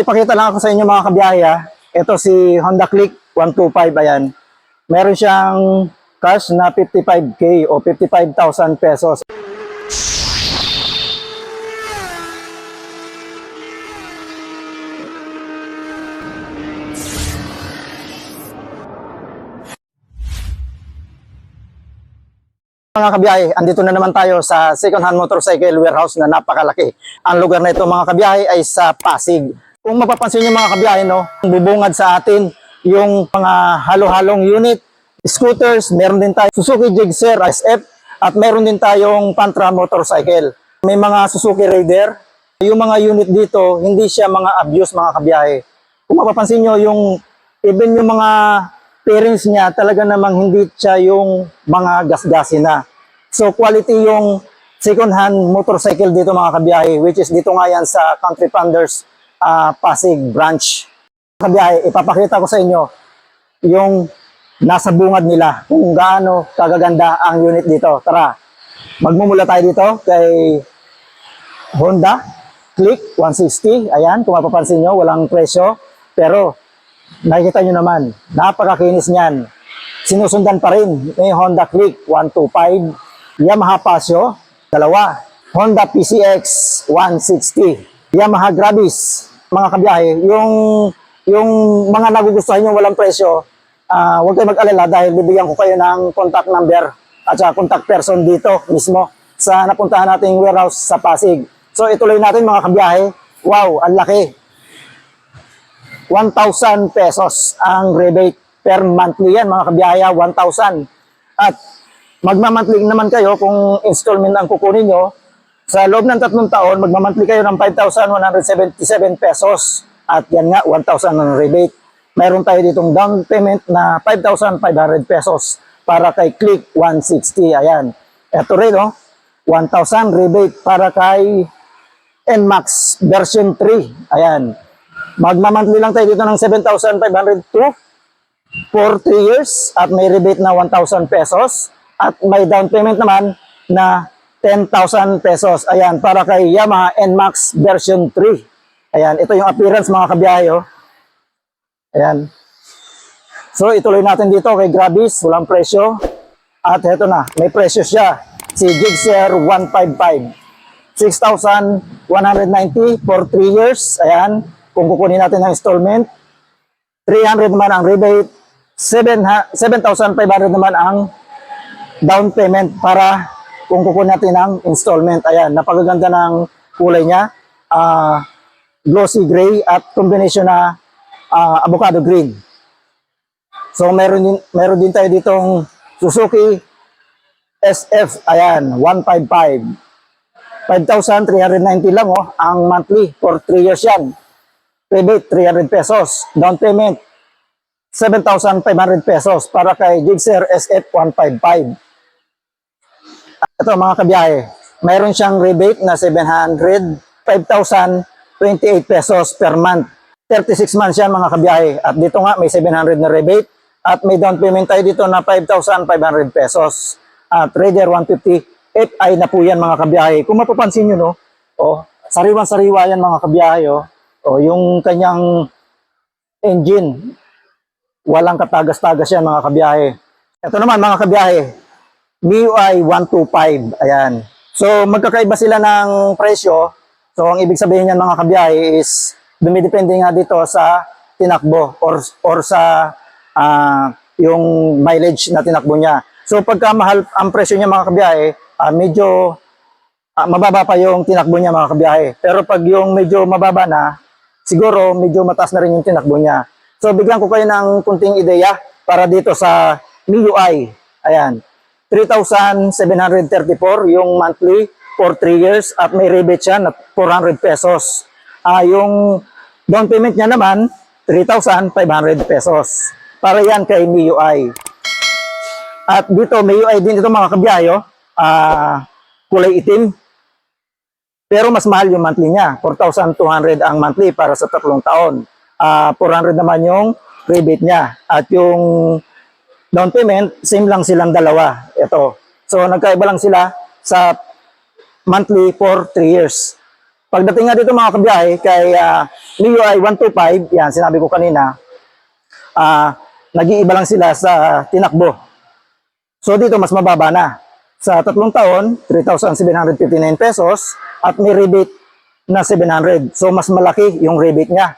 Ipakita lang ako sa inyo mga kabiyahe ha. Ito si Honda Click 125, ayan. Meron siyang cash na 55K o 55,000 pesos. Mga kabiyahe, andito na naman tayo sa second-hand motorcycle warehouse na napakalaki. Ang lugar na ito mga kabiyahe ay sa Pasig. Kung mapapansin niyo mga kabiyahe, no, bubungad sa atin yung mga halo-halong unit, scooters, meron din tayo Suzuki Gixxer SF at meron din tayong Pantra motorcycle. May mga Suzuki Raider. Yung mga unit dito, hindi siya mga abuse mga kabiyahe. Kung mapapansin niyo even yung mga parents niya, talaga namang hindi siya yung mga gasgasin na. So quality yung second-hand motorcycle dito mga kabiyahe, which is dito nga yan sa Country Panders Pasig branch. Kabiyahe, ipapakita ko sa inyo yung nasa bungad nila, kung gaano kagaganda ang unit dito. Tara, magmumula tayo dito kay Honda Click 160. Ayan, kung mapapansin nyo, walang presyo. Pero nakikita nyo naman, napakakinis niyan. Sinusundan pa rin may Honda Click 125, Yamaha Paseo, dalawa, Honda PCX 160, Yamaha Gravis. Mga kabiyahe, yung mga nagugustuhan nyo walang presyo, huwag kayo mag-alala dahil bibigyan ko kayo ng contact number at saka contact person dito mismo sa napuntahan nating warehouse sa Pasig. So ituloy natin mga kabiyahe. Wow, ang laki. 1,000 pesos ang rebate per monthly yan mga kabiyaya, 1,000. At magmamonthly naman kayo kung installment ang kukunin nyo. Sa loob ng 3 taon, magmamonthly kayo ng 5,177 pesos. At yan nga, 1,000 ang rebate. Mayroon tayo ditong down payment na 5,500 pesos para kay Click 160. Ayan. Ito rin, 1,000 rebate para kay NMAX version 3. Ayan. Magmamonthly lang tayo dito ng 7,502 for 3 years at may rebate na 1,000 pesos at may down payment naman na 10,000 pesos. Ayan, para kay Yamaha NMAX version 3. Ayan, ito yung appearance mga kabiyahe. Ayan. So, ituloy natin dito kay Gravis, walang presyo. At ito na, may presyo siya. Si Gixxer 155. 6,190 for 3 years. Ayan. Kung kukunin natin ang installment, 300 naman ang rebate, 7,500 naman ang down payment para kung kukunin natin ang installment. Ayan, napakaganda ng kulay niya. Glossy gray at combination na avocado green. So meron din tayo ditong Suzuki SF, ayan, 155. 5,390 lang ang monthly for 3 years yan. Rebate, 300 pesos. Down payment, 7,500 pesos para kay Gixxer SF 155. Ito mga kabiyahe, mayroon siyang rebate na 5,028 pesos per month. 36 months yan mga kabiyahe. At dito nga may 700 na rebate. At may down payment tayo dito na 5,500 pesos. At Raider 150 FI na po yan mga kabiyahe. Kung mapapansin nyo, sariwan-sariwa yan mga kabiyahe. Yung kanyang engine, walang katagas-tagas yan mga kabiyahe. Ito naman mga kabiyahe, MIUI 125. Ayan. So magkakaiba sila ng presyo. So ang ibig sabihin niyan mga kabiyahe is dumidepende nga dito sa tinakbo or sa yung mileage na tinakbo niya. So pagka mahal ang presyo niya mga kabiyahe, medyo mababa pa yung tinakbo niya mga kabiyahe. Pero pag yung medyo mababa na, siguro medyo mataas na rin yung tinakbo niya. So bigyan ko kayo ng kunting ideya para dito sa MIUI. Ayan, 3,734 yung monthly for 3 years at may rebate siya na 400 pesos. Yung down payment niya naman, 3,500 pesos. Para yan kay MIUI. At dito, MIUI din ito mga kabiyahe, kulay itim. Pero mas mahal yung monthly niya. 4,200 ang monthly para sa 3 taon. 400 naman yung rebate niya. At yung down payment, same lang silang dalawa. Ito. So, nagkaiba lang sila sa monthly for 3 years. Pagdating nga dito mga kabiyahe, kay MIUI 125, yan, sinabi ko kanina, nag-iiba lang sila sa tinakbo. So dito mas mababa na. Sa 3 taon, 3,759 pesos at may rebate na 700. So mas malaki yung rebate niya.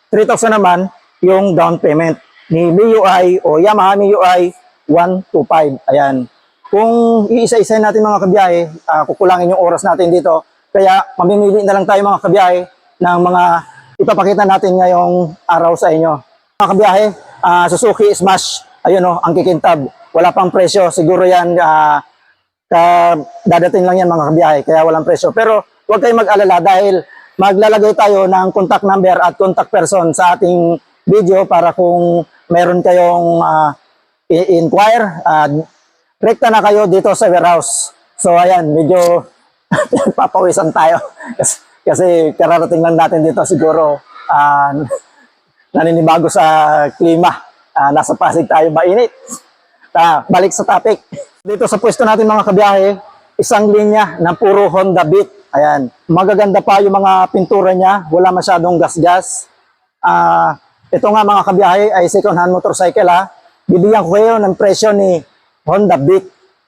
3,000 naman yung down payment ni MIUI o Yamaha MIUI 125. Ayan. Kung iisa-isa natin mga kabiyahe, kukulangin yung oras natin dito. Kaya mamimili na lang tayo mga kabiyahe ng mga ipapakita natin ngayong araw sa inyo. Mga kabiyahe, Suzuki Smash, ayun o, ang kikintab. Wala pang presyo, siguro yan, dadating lang yan mga kabiyahe, kaya walang presyo. Pero huwag kayong mag-alala dahil maglalagay tayo ng contact number at contact person sa ating video para kung meron kayong i-inquire, rekta na kayo dito sa warehouse. So ayan, medyo papawisan tayo kasi kararating lang natin dito siguro naninibago sa klima. Nasa Pasig tayo, mainit. Balik sa topic. Dito sa pwesto natin mga kabiyahe, isang linya na puro Honda Beat. Ayan. Magaganda pa yung mga pintura niya. Wala masyadong gas-gas. Ito nga mga kabiyahe ay second hand motorcycle ha. Bibigyan ko kayo ng presyo ni Honda Beat.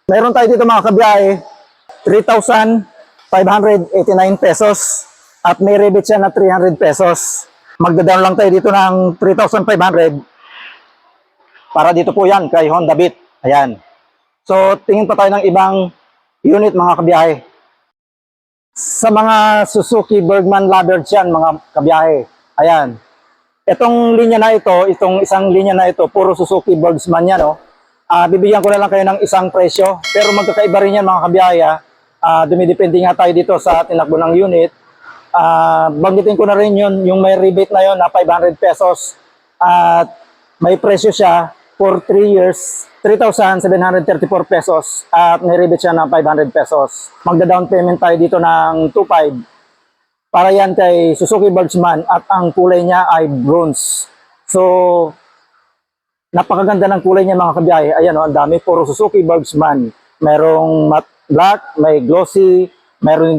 Meron tayo dito mga kabiyahe, 3,589 pesos at may rebate siya na 300 pesos. Magda-down lang tayo dito ng 3,500 para dito po yan kay Honda Beat. Ayan. So, tingin pa tayo ng ibang unit mga kabiyahe. Sa mga Suzuki Bergman lovers yan mga kabiyahe. Ayan. Itong linya na ito, itong isang linya na ito, puro Suzuki Bergman yan. No? Bibigyan ko na lang kayo ng isang presyo. Pero magkakaiba rin yan mga kabiyahe. Dumidepende nga tayo dito sa tinakbo ng unit. Banggitin ko na rin yun, yung may rebate na yun na 500 pesos. At may presyo siya for 3 years, 3,734 pesos at may rebate siya ng 500 pesos. Magda-down payment tayo dito ng 2,500 para yan kay Suzuki Bergman at ang kulay niya ay bronze. So, napakaganda ng kulay niya mga kabiyahe. Ayan o, ang dami, puro Suzuki Bergman. Merong matte black, may glossy, meron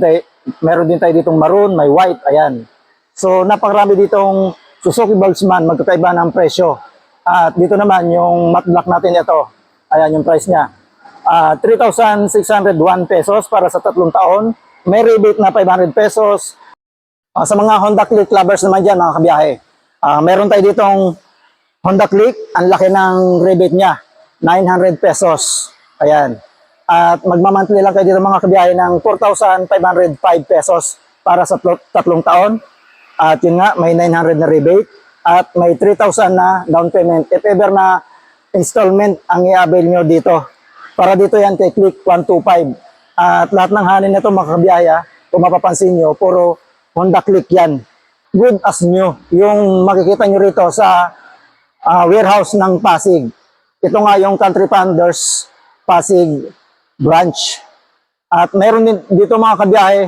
din tayo ditong maroon, may white, ayan. So, napakarami ditong Suzuki Bergman, magkakaiba ng presyo. At dito naman, yung matte black natin ito. Ayan yung price niya. 3,601 pesos para sa 3 taon. May rebate na 500 pesos. Sa mga Honda Click lovers naman dyan, mga kabiyahe. Meron tayo ditong Honda Click. Ang laki ng rebate niya. 900 pesos. Ayan. At magmamonthly lang kayo dito mga kabiyahe ng 4,505 pesos para sa 3 taon. At yun nga, may 900 na rebate. At may 3,000 na down payment. If ever na installment ang i-avail nyo dito. Para dito yan kay Click 125. At lahat ng hanin nito mga kabiyaya, kung mapapansin nyo, puro Honda Click yan. Good as new. Yung makikita nyo rito sa warehouse ng Pasig. Ito nga yung Country Founders Pasig branch. At meron din dito mga kabiyahe,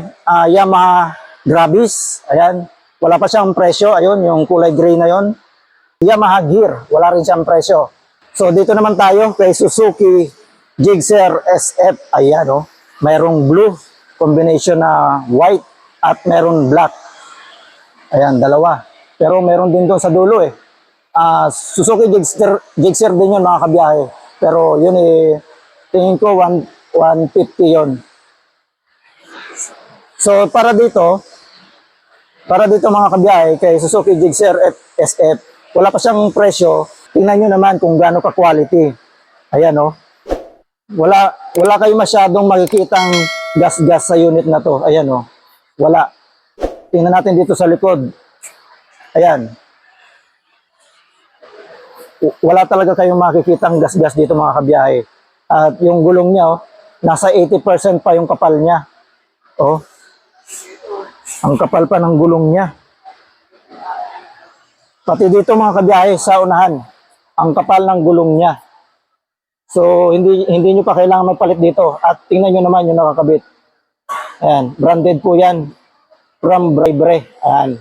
Yamaha Gravis. Ayan. Wala pa siyang presyo. Ayun, yung kulay gray na yon. Yamaha Gear. Wala rin siyang presyo. So, dito naman tayo kay Suzuki Gixxer SF. Ayan, oh. Mayroong blue. Combination na white. At meron black. Ayan, dalawa. Pero meron din doon sa dulo eh. Suzuki Gixxer din yun mga kabiyahe. Pero yun eh, tingin ko 150 yun. So, para dito mga kabiyahe kay Suzuki Gixxer SF, wala pa siyang presyo. Tingnan nyo naman kung gaano ka-quality. Ayan o. Wala kayo masyadong makikitang gas-gas sa unit na to. Ayan o. Wala. Tingnan natin dito sa likod. Ayan. Wala talaga kayong makikitang gas-gas dito mga kabiyahe. At yung gulong niya, oh, nasa 80% pa yung kapal niya. Oh. Ang kapal pa ng gulong niya. Pati dito mga kabiyahe sa unahan, ang kapal ng gulong niya. So hindi nyo pa kailangan magpalit dito. At tingnan nyo naman yung nakakabit. Ayan, branded po yan from Bre. Ayan.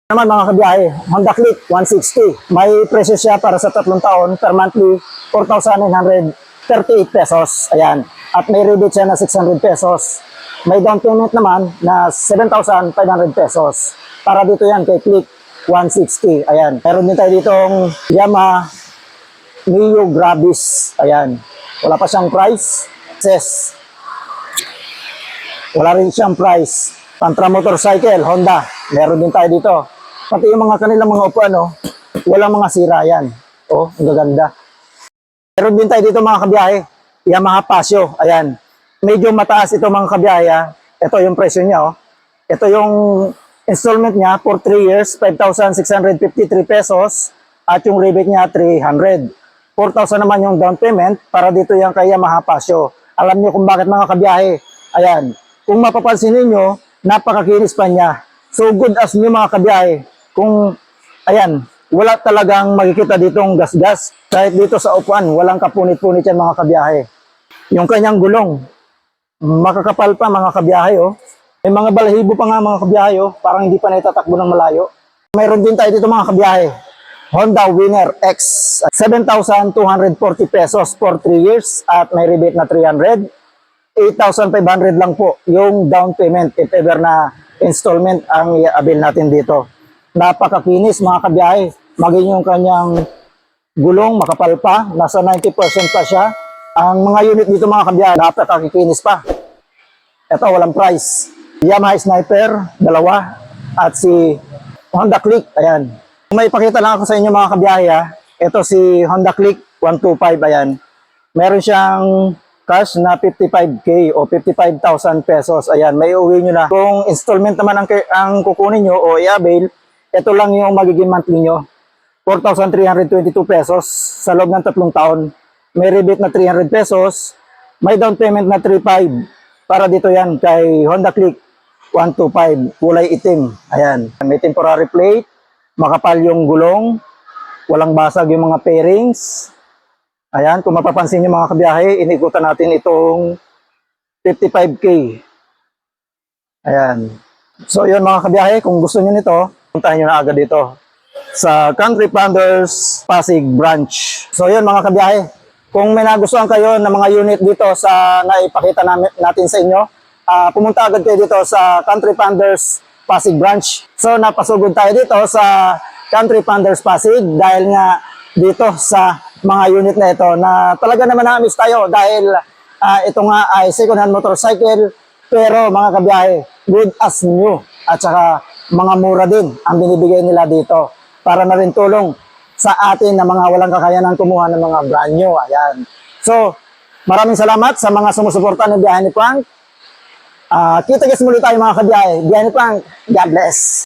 Naman mga kabiyahe, Honda Click 160. May presyo siya para sa 3 taon, per monthly 4,938 pesos. Ayan. At may rebate siya na 600 pesos. May down payment naman na 7,500 pesos. Para dito yan kay Click 160. Ayan. Meron din tayo ditong Yamaha Neo Gravis. Ayan. Wala pa siyang price. Says, wala rin siyang price. Tantra motorcycle, Honda. Meron din tayo dito. Pati yung mga kanilang mga upuan, walang mga sira yan. Oh, ang gaganda. Meron din tayo dito mga kabiyahe. Yamaha Paseo. Ayan. Medyo mataas ito mga kabiyahe. Ito yung presyo niya. Ito yung installment niya for 3 years, 5,653 pesos. At yung rebate niya, 300. 4,000 naman yung down payment para dito yung kay Yamaha Paseo. Alam niyo kung bakit mga kabiyahe. Ayan. Kung mapapansin niyo, napakakinis pa niya. So good as new mga kabiyahe. Kung, ayan, wala talagang makikita ditong gas-gas. Kahit dito sa upuan, walang kapunit-punit yan mga kabiyahe. Yung kanyang gulong, makakapal pa mga kabiyahe. May mga balahibo pa nga mga kabiyahe. Parang hindi pa naitatakbo ng malayo. Mayroon din tayo dito mga kabiyahe. Honda Winner X, 7,240 pesos for 3 years at may rebate na 300. 8,500 lang po yung down payment if ever na installment ang i-avail natin dito. Napakakinis mga kabiyahe. Maging yung kanyang gulong makapal pa, nasa 90% pa siya. Ang mga unit dito mga kabiyahe, napakakikinis pa. Ito walang price. Yamaha Sniper, dalawa. At si Honda Click, ayan. May pakita lang ako sa inyo mga kabiyahe. Ito si Honda Click 125, ayan. Meron siyang cash na 55K o 55,000 pesos. Ayan, may uwi nyo na. Kung installment naman ang kukunin nyo o i-avail, ito lang yung magiging monthly nyo. 4,322 pesos sa loob ng 3 taon. May rebate na 300 pesos. May down payment na 3,500. Para dito yan kay Honda Click 125. Kulay itim. Ayan. May temporary plate. Makapal yung gulong. Walang basag yung mga pairings. Ayan. Kung mapapansin nyo mga kabiyahe, inikutan natin itong 55K. Ayan. So yun mga kabiyahe, kung gusto nyo nito, puntahan nyo na agad dito sa Country Plunders Pasig Branch. So yun mga kabiyahe, kung may nagustuhan kayo ng mga unit dito sa naipakita natin sa inyo, pumunta agad kayo dito sa Country Plunders Pasig Branch. So napasugod tayo dito sa Country Plunders Pasig dahil nga dito sa mga unit na ito na talaga naman na-miss tayo dahil ito nga ay second hand motorcycle pero mga kabiyahe, good as new at saka mga mura din ang binibigay nila dito para na rin tulong sa atin na mga walang kakayanan kumuha ng mga brand new. Ayan. So, maraming salamat sa mga sumusuporta ng Biyahe ni Frank. Kita-kits muli tayo mga kabiyahe. Biyahe ni Frank, God bless.